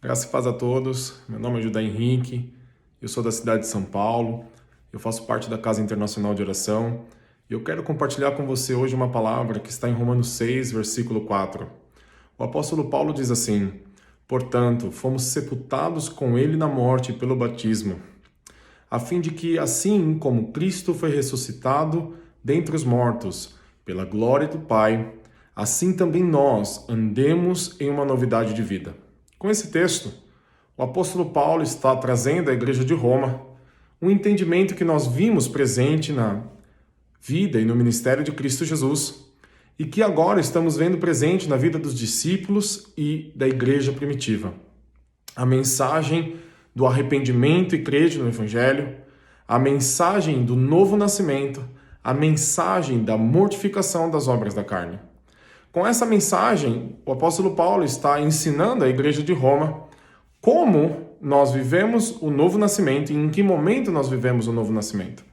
Graça e paz a todos. Meu nome é Judá Henrique, eu sou da cidade de São Paulo, eu faço parte da Casa Internacional de Oração e eu quero compartilhar com você hoje uma palavra que está em Romanos 6, versículo 4. O apóstolo Paulo diz assim: portanto, fomos sepultados com ele na morte pelo batismo, a fim de que, assim como Cristo foi ressuscitado dentre os mortos, pela glória do Pai, assim também nós andemos em uma novidade de vida. Com esse texto, o apóstolo Paulo está trazendo à igreja de Roma um entendimento que nós vimos presente na vida e no ministério de Cristo Jesus e que agora estamos vendo presente na vida dos discípulos e da igreja primitiva. A mensagem do arrependimento e crer no Evangelho, a mensagem do novo nascimento, a mensagem da mortificação das obras da carne. Com essa mensagem, o apóstolo Paulo está ensinando à igreja de Roma como nós vivemos o novo nascimento e em que momento nós vivemos o novo nascimento.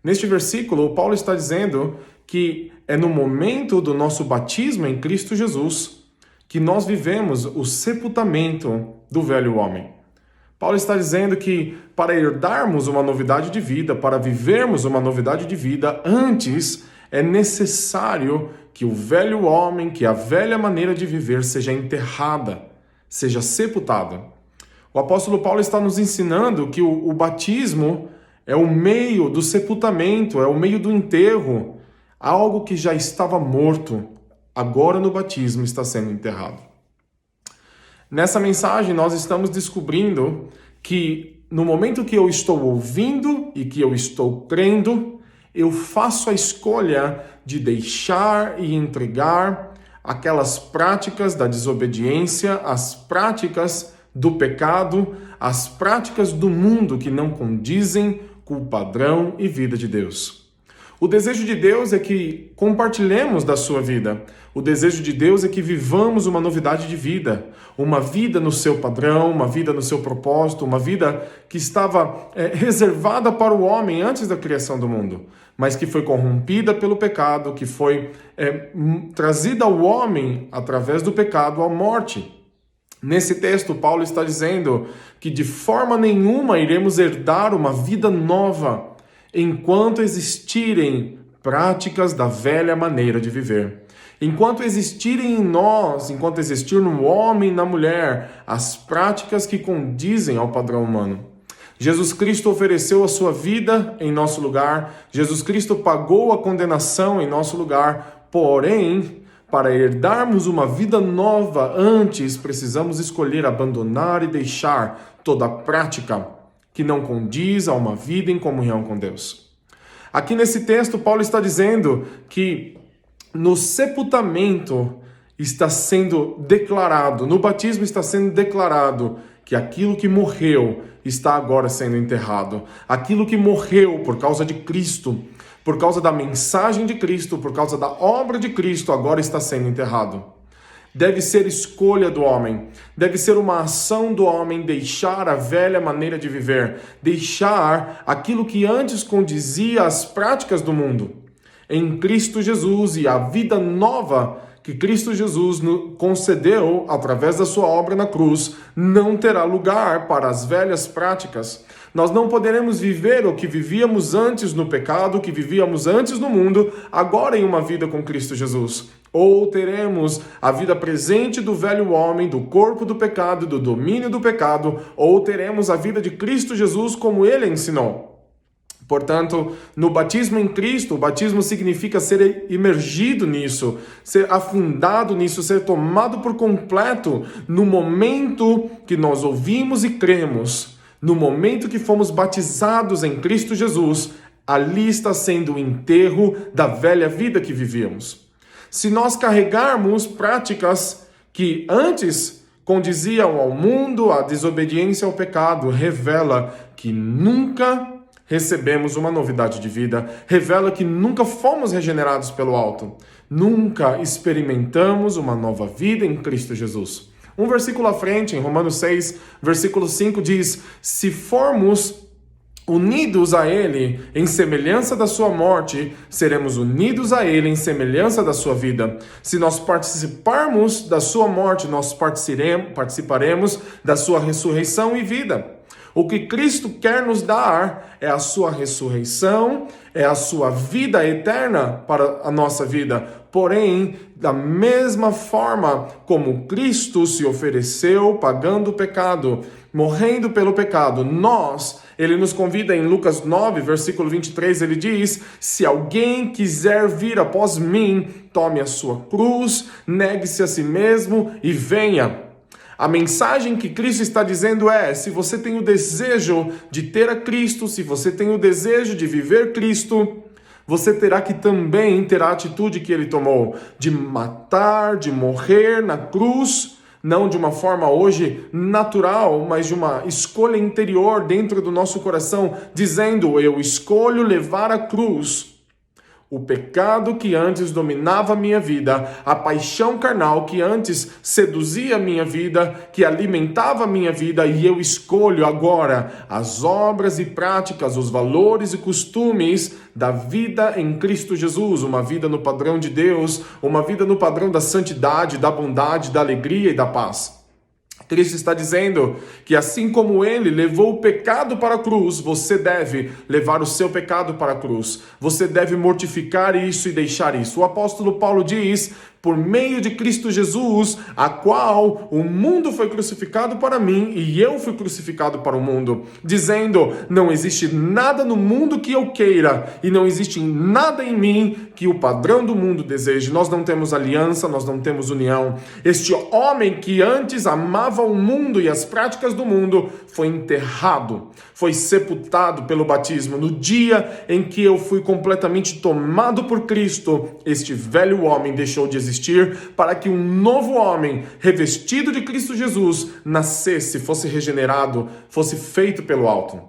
Neste versículo, Paulo está dizendo que é no momento do nosso batismo em Cristo Jesus que nós vivemos o sepultamento do velho homem. Paulo está dizendo que para herdarmos uma novidade de vida, para vivermos uma novidade de vida, antes é necessário que o velho homem, que a velha maneira de viver seja enterrada, seja sepultada. O apóstolo Paulo está nos ensinando que o batismo é o meio do sepultamento, é o meio do enterro, algo que já estava morto, agora no batismo está sendo enterrado. Nessa mensagem nós estamos descobrindo que no momento que eu estou ouvindo e que eu estou crendo, eu faço a escolha de deixar e entregar aquelas práticas da desobediência, as práticas do pecado, as práticas do mundo que não condizem com o padrão e vida de Deus. O desejo de Deus é que compartilhemos da sua vida. O desejo de Deus é que vivamos uma novidade de vida. Uma vida no seu padrão, uma vida no seu propósito, uma vida que estava reservada para o homem antes da criação do mundo, mas que foi corrompida pelo pecado, que foi trazida ao homem através do pecado à morte. Nesse texto, Paulo está dizendo que de forma nenhuma iremos herdar uma vida nova enquanto existirem práticas da velha maneira de viver. Enquanto existirem em nós, enquanto existir no homem e na mulher, as práticas que condizem ao padrão humano. Jesus Cristo ofereceu a sua vida em nosso lugar, Jesus Cristo pagou a condenação em nosso lugar, porém, para herdarmos uma vida nova, antes precisamos escolher abandonar e deixar toda a prática que não condiz a uma vida em comunhão com Deus. Aqui nesse texto, Paulo está dizendo que no sepultamento está sendo declarado, no batismo está sendo declarado que aquilo que morreu está agora sendo enterrado. Aquilo que morreu por causa de Cristo, por causa da mensagem de Cristo, por causa da obra de Cristo, agora está sendo enterrado. Deve ser escolha do homem, deve ser uma ação do homem deixar a velha maneira de viver, deixar aquilo que antes condizia às práticas do mundo. Em Cristo Jesus e a vida nova que Cristo Jesus nos concedeu através da sua obra na cruz, não terá lugar para as velhas práticas. Nós não poderemos viver o que vivíamos antes no pecado, o que vivíamos antes no mundo, agora em uma vida com Cristo Jesus. Ou teremos a vida presente do velho homem, do corpo do pecado, do domínio do pecado, ou teremos a vida de Cristo Jesus como ele ensinou. Portanto, no batismo em Cristo, o batismo significa ser imergido nisso, ser afundado nisso, ser tomado por completo no momento que nós ouvimos e cremos. No momento que fomos batizados em Cristo Jesus, ali está sendo o enterro da velha vida que vivíamos. Se nós carregarmos práticas que antes condiziam ao mundo, a desobediência ao pecado, revela que nunca recebemos uma novidade de vida, revela que nunca fomos regenerados pelo alto, nunca experimentamos uma nova vida em Cristo Jesus. Um versículo à frente, em Romanos 6, versículo 5, diz: se formos unidos a Ele em semelhança da sua morte, seremos unidos a Ele em semelhança da sua vida. Se nós participarmos da sua morte, nós participaremos da sua ressurreição e vida. O que Cristo quer nos dar é a sua ressurreição, é a sua vida eterna para a nossa vida. Porém, da mesma forma como Cristo se ofereceu pagando o pecado, morrendo pelo pecado, Ele nos convida em Lucas 9, versículo 23, ele diz: se alguém quiser vir após mim, tome a sua cruz, negue-se a si mesmo e venha. A mensagem que Cristo está dizendo é: se você tem o desejo de ter a Cristo, se você tem o desejo de viver Cristo, você terá que também ter a atitude que ele tomou, de matar, de morrer na cruz, não de uma forma hoje natural, mas de uma escolha interior dentro do nosso coração, dizendo: eu escolho levar a cruz o pecado que antes dominava a minha vida, a paixão carnal que antes seduzia a minha vida, que alimentava a minha vida, e eu escolho agora as obras e práticas, os valores e costumes da vida em Cristo Jesus, uma vida no padrão de Deus, uma vida no padrão da santidade, da bondade, da alegria e da paz. Cristo está dizendo que assim como ele levou o pecado para a cruz, você deve levar o seu pecado para a cruz. Você deve mortificar isso e deixar isso. O apóstolo Paulo diz: por meio de Cristo Jesus, a qual o mundo foi crucificado para mim e eu fui crucificado para o mundo, dizendo: não existe nada no mundo que eu queira e não existe nada em mim que o padrão do mundo deseje. Nós não temos aliança, nós não temos união. Este homem que antes amava o mundo e as práticas do mundo foi enterrado, foi sepultado pelo batismo. No dia em que eu fui completamente tomado por Cristo, este velho homem deixou de existir para que um novo homem, revestido de Cristo Jesus, nascesse, fosse regenerado, fosse feito pelo alto.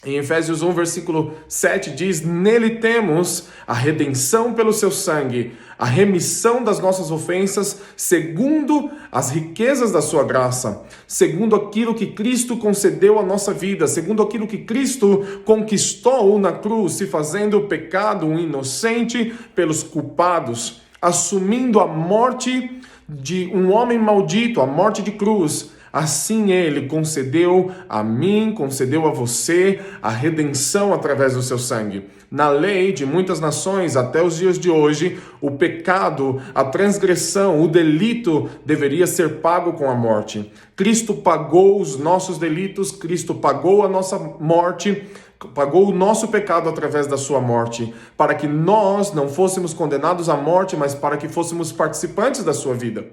Em Efésios 1, versículo 7 diz: nele temos a redenção pelo seu sangue, a remissão das nossas ofensas, segundo as riquezas da sua graça, segundo aquilo que Cristo concedeu à nossa vida, segundo aquilo que Cristo conquistou na cruz, se fazendo o pecado um inocente pelos culpados, assumindo a morte de um homem maldito, a morte de cruz. Assim ele concedeu a mim, concedeu a você a redenção através do seu sangue. Na lei de muitas nações, até os dias de hoje, o pecado, a transgressão, o delito deveria ser pago com a morte. Cristo pagou os nossos delitos, Cristo pagou a nossa morte, pagou o nosso pecado através da sua morte, para que nós não fôssemos condenados à morte, mas para que fôssemos participantes da sua vida.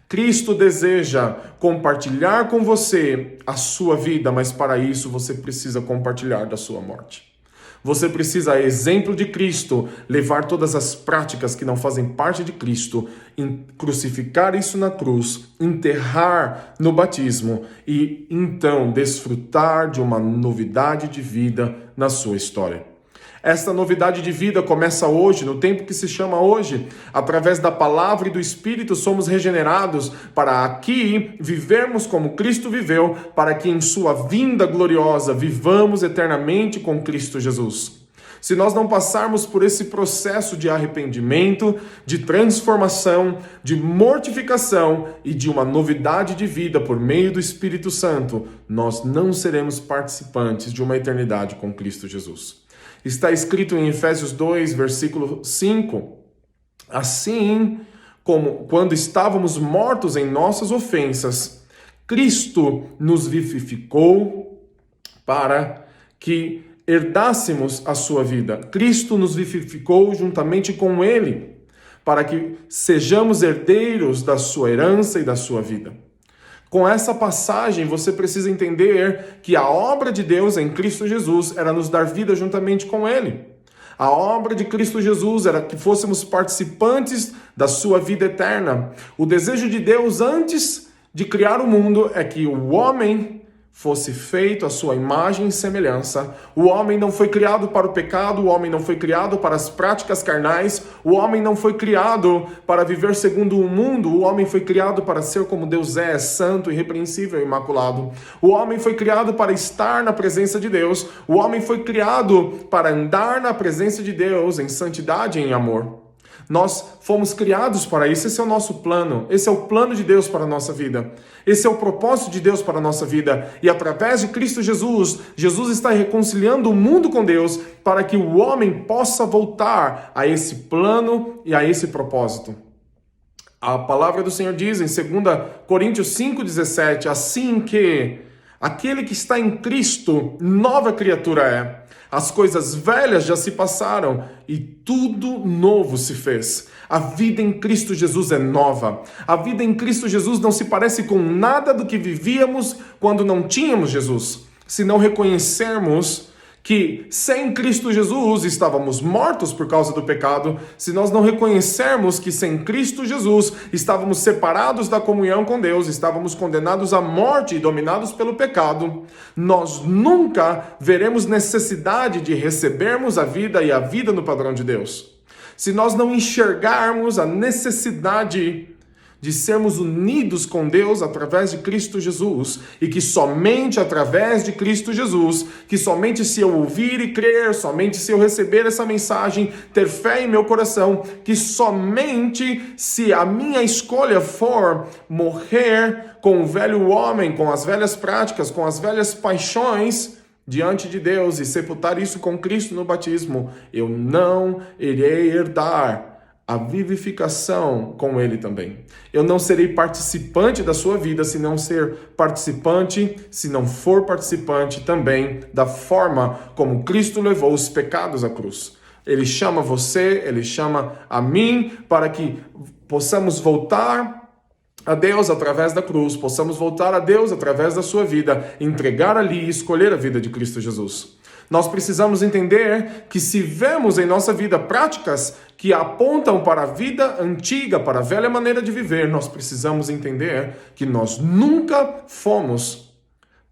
Cristo deseja compartilhar com você a sua vida, mas para isso você precisa compartilhar da sua morte. Você precisa, a exemplo de Cristo, levar todas as práticas que não fazem parte de Cristo, crucificar isso na cruz, enterrar no batismo e então desfrutar de uma novidade de vida na sua história. Esta novidade de vida começa hoje, no tempo que se chama hoje. Através da palavra e do Espírito somos regenerados para aqui vivermos como Cristo viveu, para que em sua vinda gloriosa vivamos eternamente com Cristo Jesus. Se nós não passarmos por esse processo de arrependimento, de transformação, de mortificação e de uma novidade de vida por meio do Espírito Santo, nós não seremos participantes de uma eternidade com Cristo Jesus. Está escrito em Efésios 2, versículo 5, assim como quando estávamos mortos em nossas ofensas, Cristo nos vivificou para que herdássemos a sua vida. Cristo nos vivificou juntamente com Ele, para que sejamos herdeiros da sua herança e da sua vida. Com essa passagem, você precisa entender que a obra de Deus em Cristo Jesus era nos dar vida juntamente com Ele. A obra de Cristo Jesus era que fôssemos participantes da sua vida eterna. O desejo de Deus antes de criar o mundo é que o homem fosse feito à sua imagem e semelhança. O homem não foi criado para o pecado, o homem não foi criado para as práticas carnais, o homem não foi criado para viver segundo o mundo, o homem foi criado para ser como Deus é, santo, irrepreensível e imaculado. O homem foi criado para estar na presença de Deus, o homem foi criado para andar na presença de Deus em santidade e em amor. Nós fomos criados para isso, esse é o nosso plano, esse é o plano de Deus para a nossa vida, esse é o propósito de Deus para a nossa vida, e através de Cristo Jesus, Jesus está reconciliando o mundo com Deus para que o homem possa voltar a esse plano e a esse propósito. A palavra do Senhor diz em 2 Coríntios 5,17, assim que aquele que está em Cristo, nova criatura é. As coisas velhas já se passaram e tudo novo se fez. A vida em Cristo Jesus é nova. A vida em Cristo Jesus não se parece com nada do que vivíamos quando não tínhamos Jesus. Se não reconhecermos que sem Cristo Jesus estávamos mortos por causa do pecado, se nós não reconhecermos que sem Cristo Jesus estávamos separados da comunhão com Deus, estávamos condenados à morte e dominados pelo pecado, nós nunca veremos necessidade de recebermos a vida e a vida no padrão de Deus. Se nós não enxergarmos a necessidade de sermos unidos com Deus através de Cristo Jesus, e que somente através de Cristo Jesus, que somente se eu ouvir e crer, somente se eu receber essa mensagem, ter fé em meu coração, que somente se a minha escolha for morrer com o velho homem, com as velhas práticas, com as velhas paixões, diante de Deus e sepultar isso com Cristo no batismo, eu não irei herdar a vivificação com Ele também. Eu não serei participante da sua vida se não ser participante, se não for participante também da forma como Cristo levou os pecados à cruz. Ele chama você, Ele chama a mim para que possamos voltar a Deus através da cruz, possamos voltar a Deus através da sua vida, entregar ali e escolher a vida de Cristo Jesus. Nós precisamos entender que se vemos em nossa vida práticas que apontam para a vida antiga, para a velha maneira de viver, nós precisamos entender que nós nunca fomos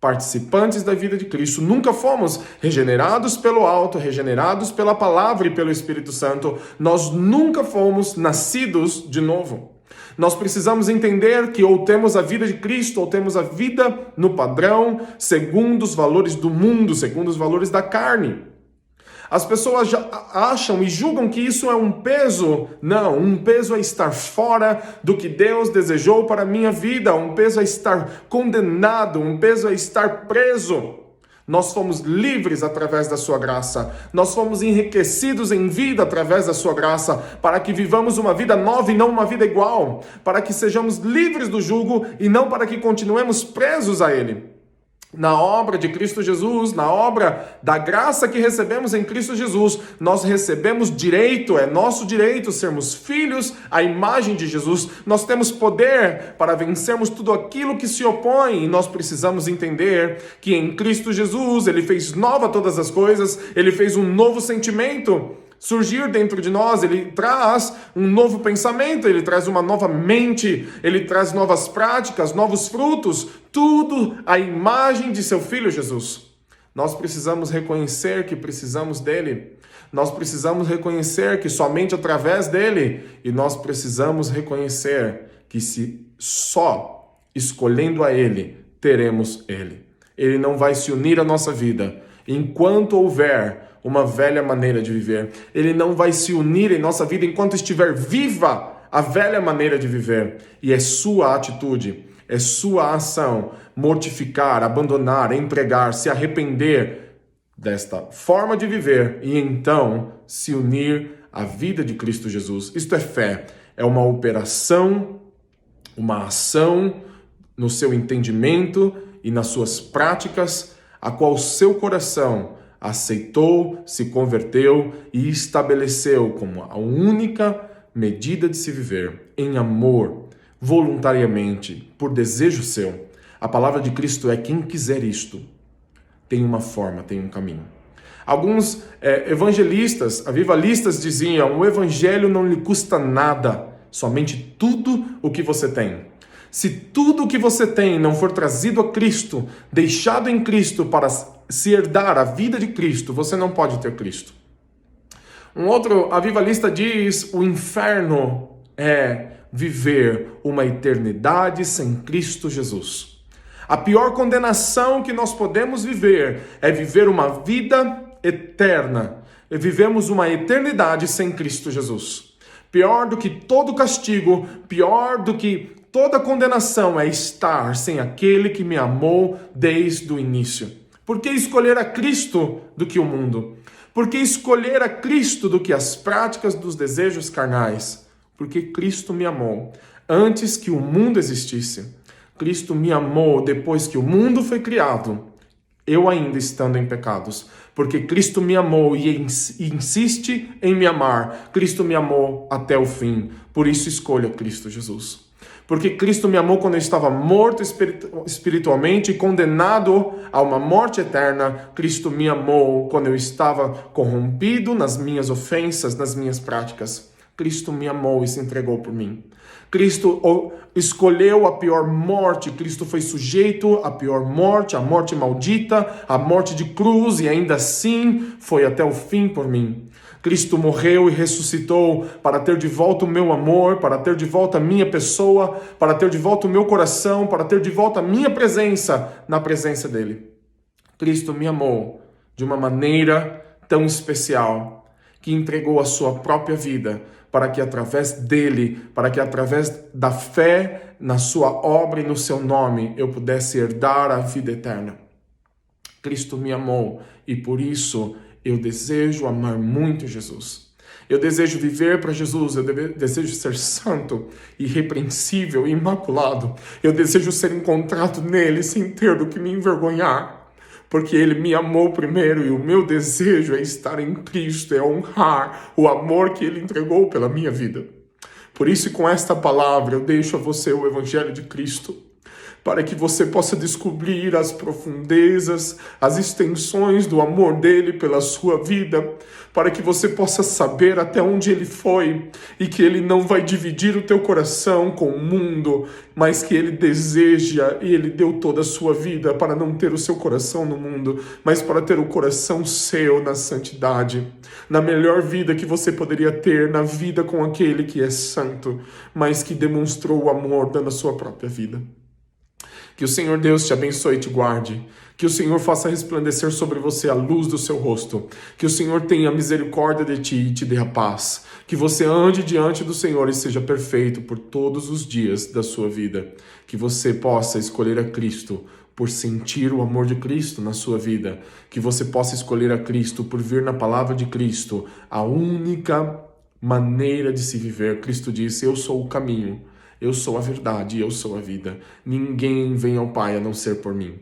participantes da vida de Cristo, nunca fomos regenerados pelo alto, regenerados pela palavra e pelo Espírito Santo, nós nunca fomos nascidos de novo. Nós precisamos entender que ou temos a vida de Cristo ou temos a vida no padrão segundo os valores do mundo, segundo os valores da carne. As pessoas já acham e julgam que isso é um peso. Não, um peso é estar fora do que Deus desejou para a minha vida, um peso é estar condenado, um peso é estar preso. Nós fomos livres através da sua graça. Nós fomos enriquecidos em vida através da sua graça, para que vivamos uma vida nova e não uma vida igual, para que sejamos livres do jugo e não para que continuemos presos a ele. Na obra de Cristo Jesus, na obra da graça que recebemos em Cristo Jesus, nós recebemos direito, é nosso direito sermos filhos à imagem de Jesus. Nós temos poder para vencermos tudo aquilo que se opõe, e nós precisamos entender que em Cristo Jesus, Ele fez nova todas as coisas, Ele fez um novo sentimento surgir dentro de nós, Ele traz um novo pensamento, Ele traz uma nova mente, Ele traz novas práticas, novos frutos, tudo à imagem de seu Filho Jesus. Nós precisamos reconhecer que precisamos dEle, nós precisamos reconhecer que somente através dEle, e nós precisamos reconhecer que se só escolhendo a Ele, teremos Ele. Ele não vai se unir à nossa vida enquanto houver uma velha maneira de viver. Ele não vai se unir em nossa vida enquanto estiver viva a velha maneira de viver. E é sua atitude, é sua ação mortificar, abandonar, entregar, se arrepender desta forma de viver e então se unir à vida de Cristo Jesus. Isto é fé, é uma operação, uma ação no seu entendimento e nas suas práticas, a qual o seu coração aceitou, se converteu e estabeleceu como a única medida de se viver, em amor, voluntariamente, por desejo seu. A palavra de Cristo é: quem quiser isto, tem uma forma, tem um caminho. Alguns evangelistas, avivalistas diziam: o evangelho não lhe custa nada, somente tudo o que você tem. Se tudo o que você tem não for trazido a Cristo, deixado em Cristo para se herdar a vida de Cristo, você não pode ter Cristo. Um outro avivalista diz: o inferno é viver uma eternidade sem Cristo Jesus. A pior condenação que nós podemos viver é viver uma vida eterna. E vivemos uma eternidade sem Cristo Jesus. Pior do que todo castigo, pior do que toda condenação é estar sem aquele que me amou desde o início. Por que escolher a Cristo do que o mundo? Por que escolher a Cristo do que as práticas dos desejos carnais? Porque Cristo me amou antes que o mundo existisse. Cristo me amou depois que o mundo foi criado, eu ainda estando em pecados. Porque Cristo me amou e insiste em me amar. Cristo me amou até o fim. Por isso escolha Cristo Jesus. Porque Cristo me amou quando eu estava morto espiritualmente e condenado a uma morte eterna. Cristo me amou quando eu estava corrompido nas minhas ofensas, nas minhas práticas. Cristo me amou e se entregou por mim. Cristo escolheu a pior morte. Cristo foi sujeito à pior morte, a morte maldita, a morte de cruz, e ainda assim foi até o fim por mim. Cristo morreu e ressuscitou para ter de volta o meu amor, para ter de volta a minha pessoa, para ter de volta o meu coração, para ter de volta a minha presença na presença dele. Cristo me amou de uma maneira tão especial que entregou a sua própria vida para que através dele, para que através da fé na sua obra e no seu nome eu pudesse herdar a vida eterna. Cristo me amou e por isso eu desejo amar muito Jesus. Eu desejo viver para Jesus, eu desejo ser santo, irrepreensível, imaculado. Eu desejo ser encontrado nele sem ter do que me envergonhar. Porque ele me amou primeiro e o meu desejo é estar em Cristo, é honrar o amor que ele entregou pela minha vida. Por isso, com esta palavra, eu deixo a você o Evangelho de Cristo, para que você possa descobrir as profundezas, as extensões do amor dele pela sua vida, para que você possa saber até onde ele foi e que ele não vai dividir o teu coração com o mundo, mas que ele deseja e ele deu toda a sua vida para não ter o seu coração no mundo, mas para ter o coração seu na santidade, na melhor vida que você poderia ter, na vida com aquele que é santo, mas que demonstrou o amor dando a sua própria vida. Que o Senhor Deus te abençoe e te guarde. Que o Senhor faça resplandecer sobre você a luz do seu rosto. Que o Senhor tenha misericórdia de ti e te dê a paz. Que você ande diante do Senhor e seja perfeito por todos os dias da sua vida. Que você possa escolher a Cristo por sentir o amor de Cristo na sua vida. Que você possa escolher a Cristo por vir na palavra de Cristo a única maneira de se viver. Cristo disse: eu sou o caminho. Eu sou a verdade e eu sou a vida. Ninguém vem ao Pai a não ser por mim.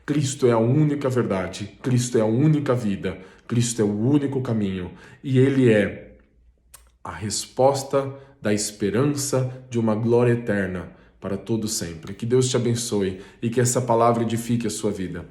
Cristo é a única verdade. Cristo é a única vida. Cristo é o único caminho. E Ele é a resposta da esperança de uma glória eterna para todo sempre. Que Deus te abençoe e que essa palavra edifique a sua vida.